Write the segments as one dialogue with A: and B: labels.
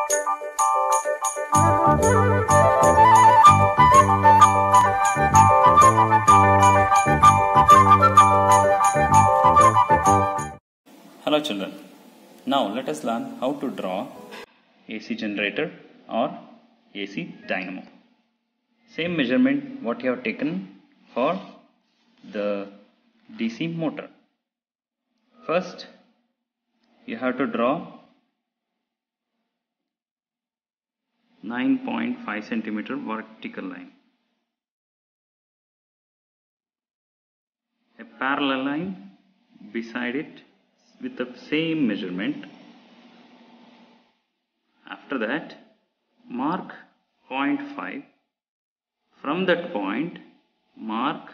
A: Hello children, now let us learn how to draw AC generator or AC dynamo. Same measurement what you have taken for the DC motor. First you have to draw 9.5 centimeter vertical line, a parallel line beside it with the same measurement. After that, mark 0.5. From that point, mark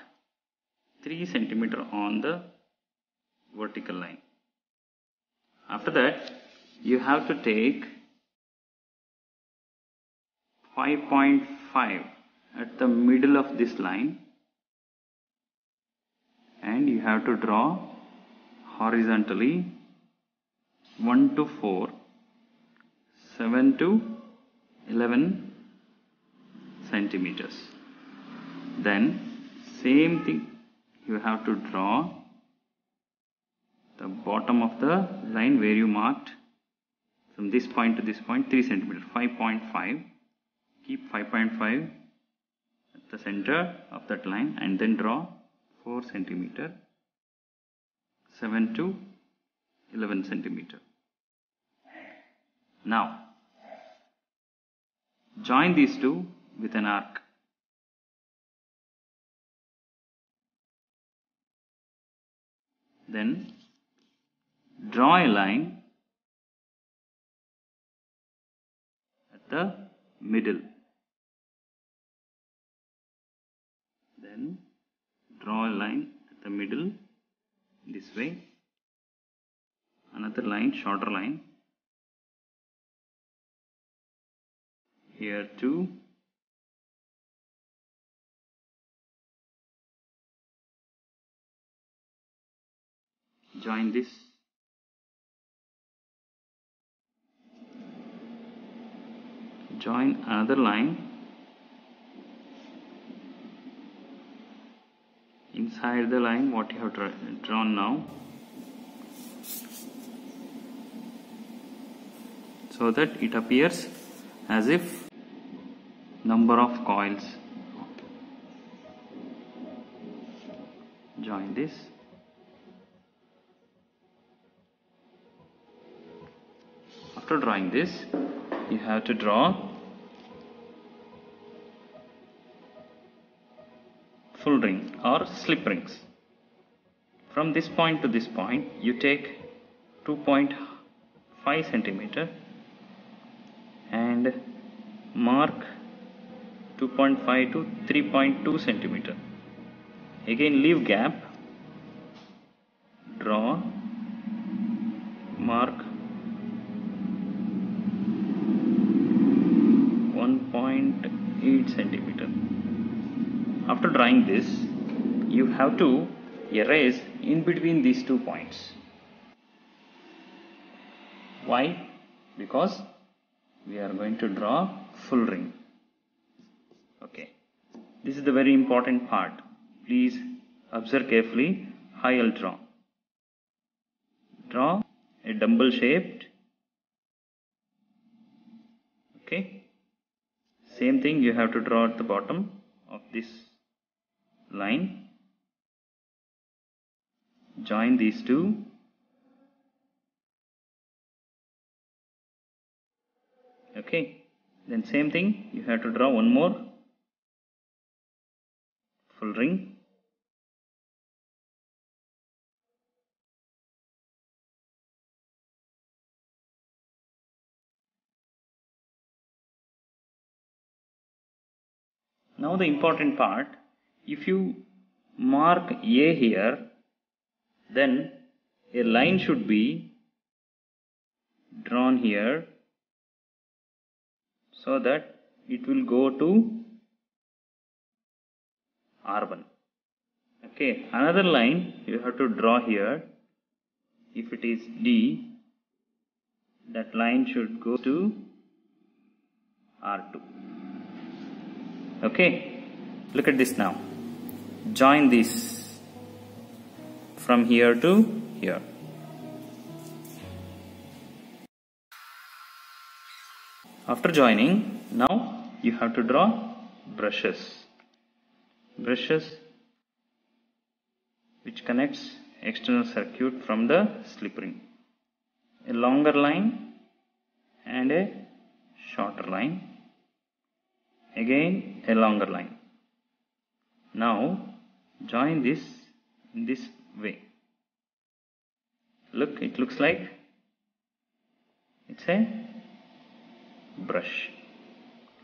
A: 3 centimeter on the vertical line. After that, you have to take 5.5 at the middle of this line, and you have to draw horizontally 1 to 4, 7 to 11 centimeters. Then same thing you have to draw the bottom of the line where you marked from this point to this point 3 centimeters, 5.5. Keep 5.5 at the center of that line and then draw 4 centimeter, 7 to 11 centimeter. Now join these two with an arc. Then draw a line at the middle. Then draw a line at the middle this way. Another line, shorter line. Here too. Join this. Join another line inside the line what you have drawn now, so that it appears as if number of coils. Join this. After drawing this, you have to draw full ring or slip rings. From this point to this point, you take 2.5 centimeter and mark 2.5 to 3.2 centimeter. Again leave gap, draw, mark 1.8 centimeter. After drawing this, you have to erase in between these 2 points. Why? Because we are going to draw full ring. Okay, this is the very important part. Please observe carefully how I will draw. Draw a dumbbell shaped. Okay, same thing you have to draw at the bottom of this line. Join these two. Okay, then same thing you have to draw one more full ring. Now the important part, if you mark A here, then a line should be drawn here so that it will go to R1. Okay, another line you have to draw here. If it is D, that line should go to R2. Okay, look at this now. Join this from here to here. After joining, now you have to draw brushes which connects external circuit from the slip ring. A longer line and a shorter line, again a longer line. Now join this in this way. Look, it looks like it's a brush.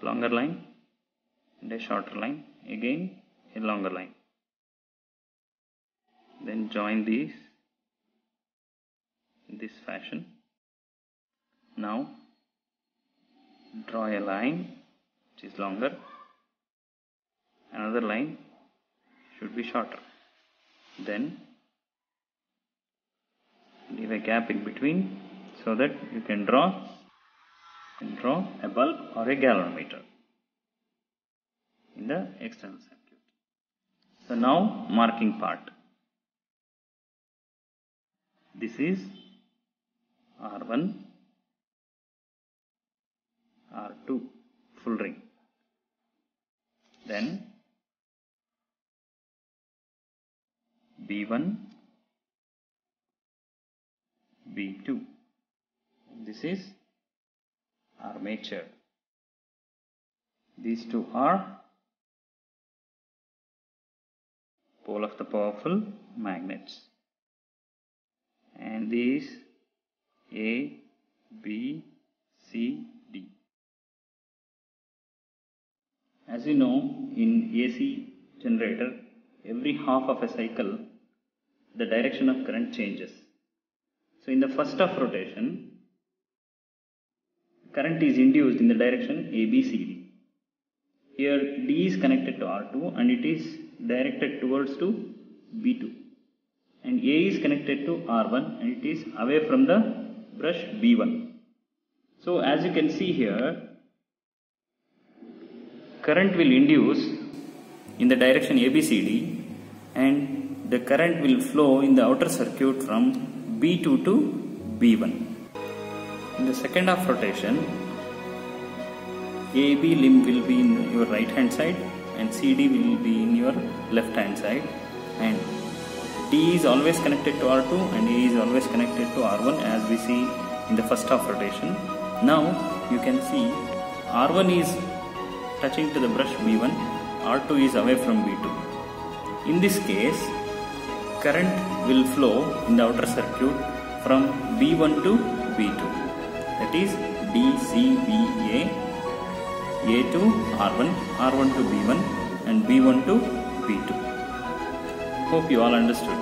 A: Longer line and a shorter line, again a longer line. Then join these in this fashion. Now draw a line which is longer, another line should be shorter. Then leave a gap in between so that you can draw a bulb or a galvanometer in the external circuit. So now marking part. This is R1, R2 full ring. Then B1, B2. This is armature. These two are pole of the powerful magnets. And these A, B, C, D. As you know, in AC generator, every half of a cycle, the direction of current changes. So in the first half rotation, current is induced in the direction A, B, C, D. Here D is connected to R2 and it is directed towards to B2. And A is connected to R1 and it is away from the brush B1. So as you can see here, current will induce in the direction ABCD and the current will flow in the outer circuit from B2 to B1. In the second half rotation, AB limb will be in your right hand side and CD will be in your left hand side, and D is always connected to R2 and A is always connected to R1 as we see in the first half rotation. Now you can see R1 is touching to the brush B1, R2 is away from B2. In this case, current will flow in the outer circuit from B1 to B2. That is D, C, B, A to R1, R1 to B1 and B1 to B2. Hope you all understood.